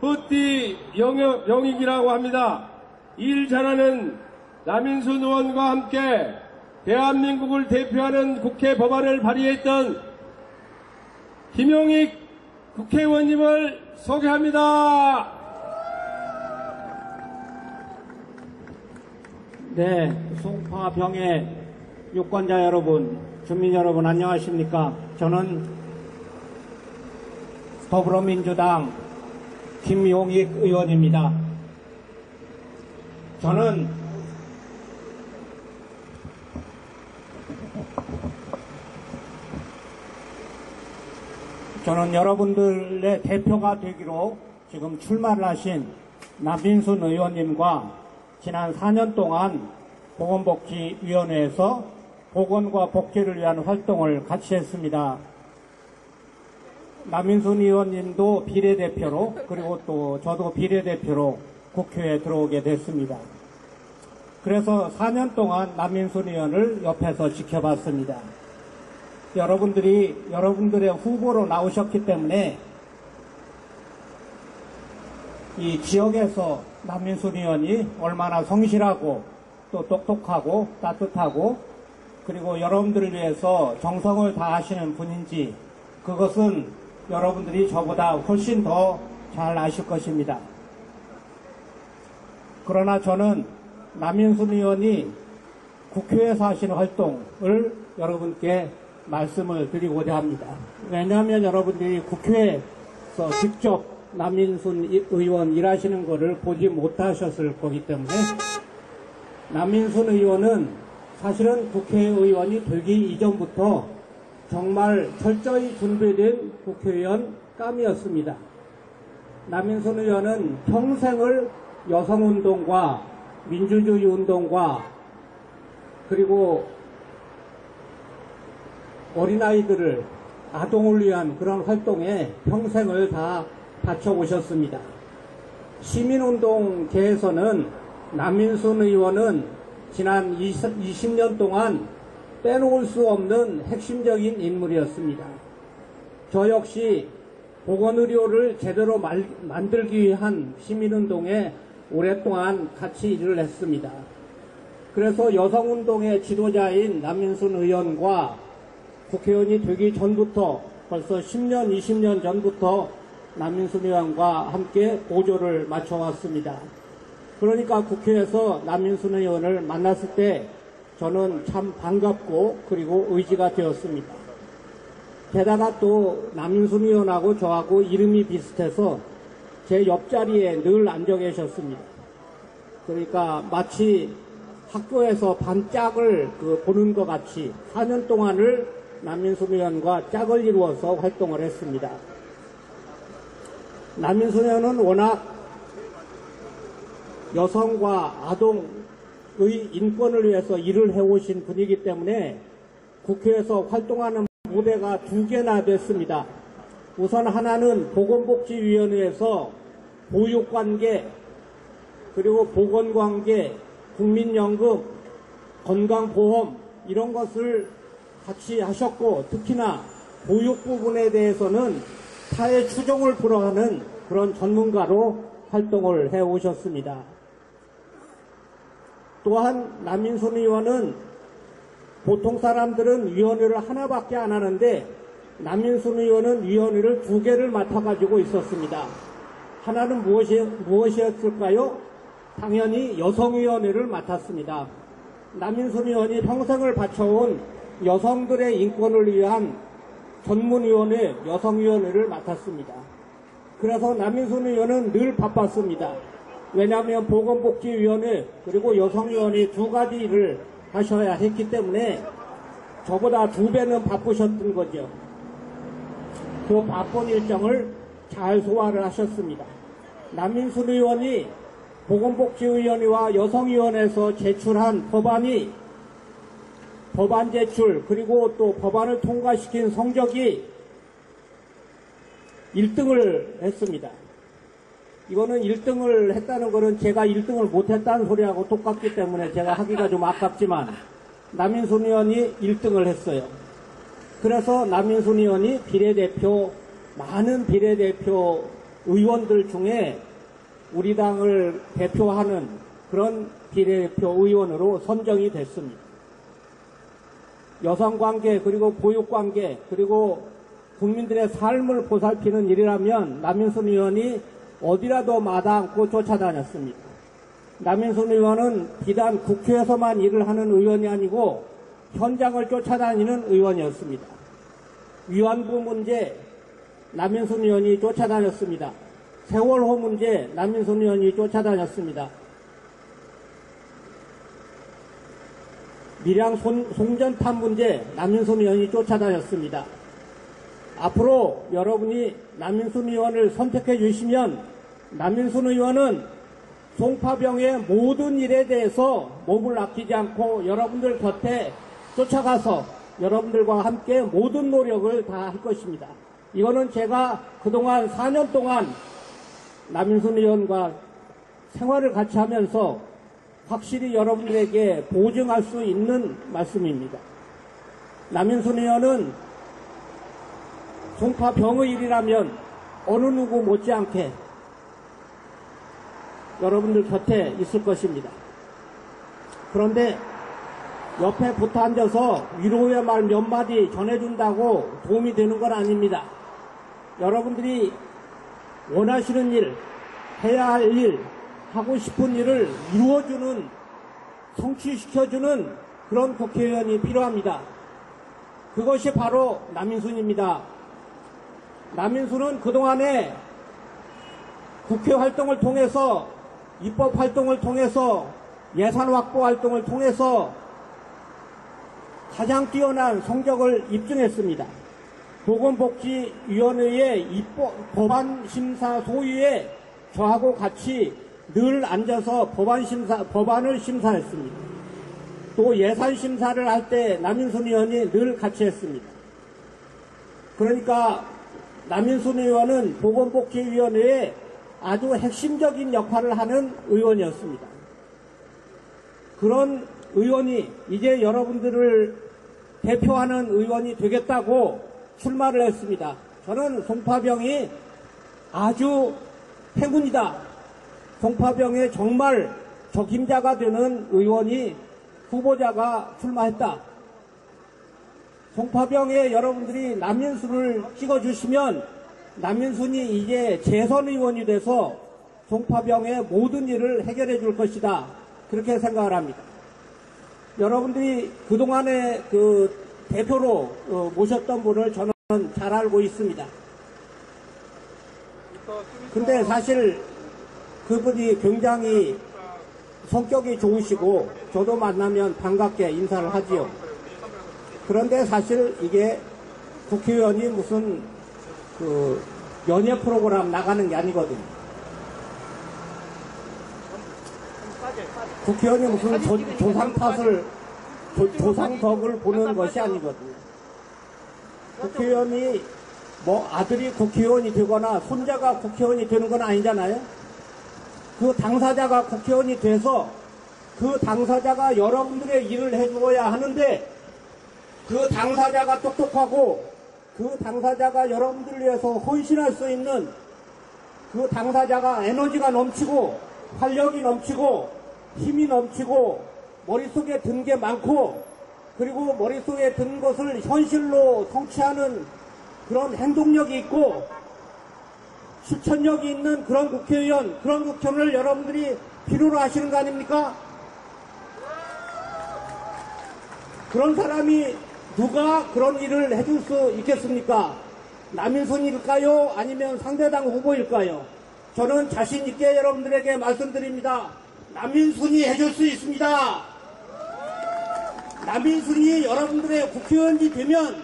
허띠 영익이라고 합니다. 일 잘하는 남인순 의원과 함께 대한민국을 대표하는 국회 법안을 발의했던 김용익 국회의원님을 소개합니다. 네, 송파병의 유권자 여러분, 주민 여러분 안녕하십니까? 저는 더불어민주당 김용익 의원입니다. 저는 여러분들의 대표가 되기로 지금 출마를 하신 남인순 의원님과 지난 4년 동안 보건복지위원회에서 보건과 복지를 위한 활동을 같이 했습니다. 남인순 의원님도 비례대표로, 그리고 또 저도 비례대표로 국회에 들어오게 됐습니다. 그래서 4년 동안 남인순 의원을 옆에서 지켜봤습니다. 여러분들의 후보로 나오셨기 때문에 이 지역에서 남인순 의원이 얼마나 성실하고 또 똑똑하고 따뜻하고 그리고 여러분들을 위해서 정성을 다하시는 분인지 그것은 여러분들이 저보다 훨씬 더 잘 아실 것입니다. 그러나 저는 남인순 의원이 국회에서 하시는 활동을 여러분께 말씀을 드리고자 합니다. 왜냐하면 여러분들이 국회에서 직접 남인순 의원 일하시는 것을 보지 못하셨을 거기 때문에 남인순 의원은 사실은 국회의원이 되기 이전부터 정말 철저히 준비된 국회의원 감이었습니다. 남인순 의원은 평생을 여성운동과 민주주의 운동과 그리고 어린아이들을, 아동을 위한 그런 활동에 평생을 다 바쳐오셨습니다. 시민운동계에서는 남인순 의원은 지난 20년 동안 빼놓을 수 없는 핵심적인 인물이었습니다. 저 역시 보건의료를 제대로 만들기 위한 시민운동에 오랫동안 같이 일을 했습니다. 그래서 여성운동의 지도자인 남인순 의원과 국회의원이 되기 전부터 벌써 10년, 20년 전부터 남인순 의원과 함께 보조를 맞춰왔습니다. 그러니까 국회에서 남인순 의원을 만났을 때 저는 참 반갑고 그리고 의지가 되었습니다. 게다가 또 남인순 의원하고 저하고 이름이 비슷해서 제 옆자리에 늘 앉아 계셨습니다. 그러니까 마치 학교에서 반짝을 보는 것 같이 4년 동안을 남인순 의원과 짝을 이루어서 활동을 했습니다. 남인순 의원은 워낙 여성과 아동의 인권을 위해서 일을 해오신 분이기 때문에 국회에서 활동하는 무대가 2개나 됐습니다. 우선 하나는 보건복지위원회에서 보육관계, 그리고 보건관계, 국민연금, 건강보험 이런 것을 같이 하셨고 특히나 보육 부분에 대해서는 사회 추종을 불허하는 그런 전문가로 활동을 해오셨습니다. 또한 남인순 의원은 보통 사람들은 위원회를 하나밖에 안 하는데 남인순 의원은 위원회를 2개를 맡아가지고 있었습니다. 하나는 무엇이었을까요? 당연히 여성위원회를 맡았습니다. 남인순 의원이 평생을 바쳐온 여성들의 인권을 위한 전문위원회, 여성위원회를 맡았습니다. 그래서 남인순 의원은 늘 바빴습니다. 왜냐하면 보건복지위원회 그리고 여성위원회 2가지 일을 하셔야 했기 때문에 저보다 2배는 바쁘셨던 거죠. 그 바쁜 일정을 잘 소화를 하셨습니다. 남인순 의원이 보건복지위원회와 여성위원회에서 제출한 법안이 법안 제출 그리고 또 법안을 통과시킨 성적이 1등을 했습니다. 이거는 1등을 했다는 거는 제가 1등을 못했다는 소리하고 똑같기 때문에 제가 하기가 좀 아깝지만 남인순 의원이 1등을 했어요. 그래서 남인순 의원이 비례대표, 많은 비례대표 의원들 중에 우리 당을 대표하는 그런 비례대표 의원으로 선정이 됐습니다. 여성관계 그리고 보육관계 그리고 국민들의 삶을 보살피는 일이라면 남인순 의원이 어디라도 마다않고 쫓아다녔습니다. 남인순 의원은 비단 국회에서만 일을 하는 의원이 아니고 현장을 쫓아다니는 의원이었습니다. 위안부 문제 남인순 의원이 쫓아다녔습니다. 세월호 문제 남인순 의원이 쫓아다녔습니다. 밀양 송전탑 문제 남인순 의원이 쫓아다녔습니다. 앞으로 여러분이 남인순 의원을 선택해 주시면 남인순 의원은 송파병의 모든 일에 대해서 몸을 아끼지 않고 여러분들 곁에 쫓아가서 여러분들과 함께 모든 노력을 다할 것입니다. 이거는 제가 그동안 4년 동안 남인순 의원과 생활을 같이 하면서 확실히 여러분들에게 보증할 수 있는 말씀입니다. 남인순 의원은 송파병의 일이라면 어느 누구 못지않게 여러분들 곁에 있을 것입니다. 그런데 옆에 붙어 앉아서 위로의 말 몇 마디 전해준다고 도움이 되는 건 아닙니다. 여러분들이 원하시는 일, 해야 할 일, 하고 싶은 일을 이루어주는, 성취시켜주는 그런 국회의원이 필요합니다. 그것이 바로 남인순입니다. 남인순은 그동안에 국회 활동을 통해서, 입법 활동을 통해서, 예산 확보 활동을 통해서 가장 뛰어난 성적을 입증했습니다. 보건복지위원회의 법안 심사 소위에 저하고 같이 늘 앉아서 법안을 심사했습니다. 또 예산 심사를 할 때 남인순 의원이 늘 같이 했습니다. 그러니까 남인순 의원은 보건복지위원회에 아주 핵심적인 역할을 하는 의원이었습니다. 그런 의원이 이제 여러분들을 대표하는 의원이 되겠다고 출마를 했습니다. 저는 송파병이 아주 행운이다. 송파병에 정말 적임자가 되는 의원이 후보자가 출마했다. 송파병에 여러분들이 남인순을 찍어주시면 남인순이 이제 재선 의원이 돼서 송파병의 모든 일을 해결해 줄 것이다. 그렇게 생각을 합니다. 여러분들이 그동안에 그 대표로 모셨던 분을 저는 잘 알고 있습니다. 근데 사실 그분이 굉장히 성격이 좋으시고 저도 만나면 반갑게 인사를 하지요. 그런데 사실 이게 국회의원이 무슨 그 연예 프로그램 나가는 게 아니거든요. 국회의원이 무슨 조상덕을 보는 것이 아니거든요. 국회의원이 뭐 아들이 국회의원이 되거나 손자가 국회의원이 되는 건 아니잖아요. 그 당사자가 국회의원이 돼서 그 당사자가 여러분들의 일을 해주어야 하는데 그 당사자가 똑똑하고 그 당사자가 여러분들을 위해서 헌신할 수 있는 그 당사자가 에너지가 넘치고 활력이 넘치고 힘이 넘치고 머릿속에 든 게 많고 그리고 머릿속에 든 것을 현실로 성취하는 그런 행동력이 있고 실천력이 있는 그런 국회의원, 그런 국회의원을 여러분들이 필요로 하시는 거 아닙니까? 그런 사람이 누가 그런 일을 해줄 수 있겠습니까? 남인순일까요? 아니면 상대당 후보일까요? 저는 자신 있게 여러분들에게 말씀드립니다. 남인순이 해줄 수 있습니다. 남인순이 여러분들의 국회의원이 되면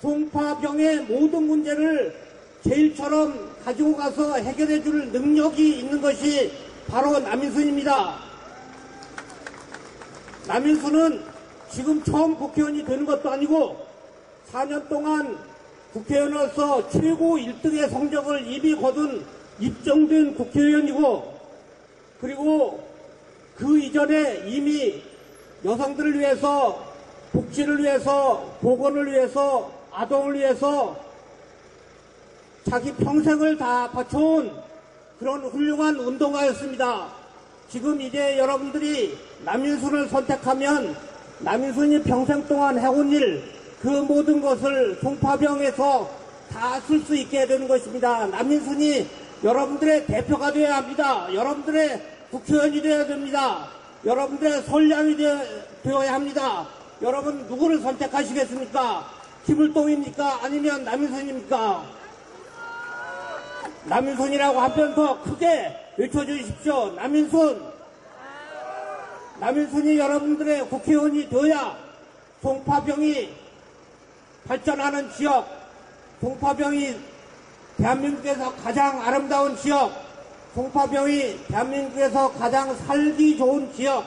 송파병의 모든 문제를 제일처럼 가지고 가서 해결해 줄 능력이 있는 것이 바로 남인순입니다. 남인순은 지금 처음 국회의원이 되는 것도 아니고 4년 동안 국회의원으로서 최고 1등의 성적을 이미 거둔 입정된 국회의원이고 그리고 그 이전에 이미 여성들을 위해서 복지를 위해서 보건을 위해서 아동을 위해서 자기 평생을 다 바쳐온 그런 훌륭한 운동가였습니다. 지금 이제 여러분들이 남인순을 선택하면 남인순이 평생 동안 해온 일, 그 모든 것을 송파병에서 다 쓸 수 있게 되는 것입니다. 남인순이 여러분들의 대표가 되어야 합니다. 여러분들의 국회의원이 되어야 됩니다. 여러분들의 선량이 되어야 합니다. 여러분 누구를 선택하시겠습니까? 김을동입니까? 아니면 남인순입니까? 남인순이라고 한 번 더 크게 외쳐주십시오. 남인순. 남인순이 여러분들의 국회의원이 되어야 송파병이 발전하는 지역, 송파병이 대한민국에서 가장 아름다운 지역, 송파병이 대한민국에서 가장 살기 좋은 지역,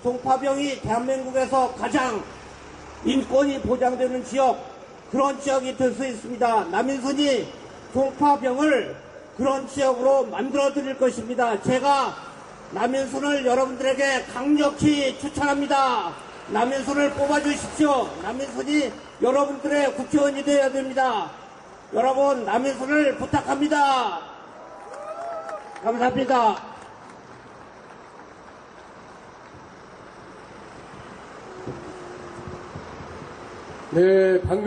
송파병이 대한민국에서 가장 인권이 보장되는 지역, 그런 지역이 될 수 있습니다. 남인순이 송파병을 그런 지역으로 만들어 드릴 것입니다. 제가 남인순을 여러분들에게 강력히 추천합니다. 남인순을 뽑아주십시오. 남인순이 여러분들의 국회의원이 되어야 됩니다. 여러분 남인순을 부탁합니다. 감사합니다. 네, 방금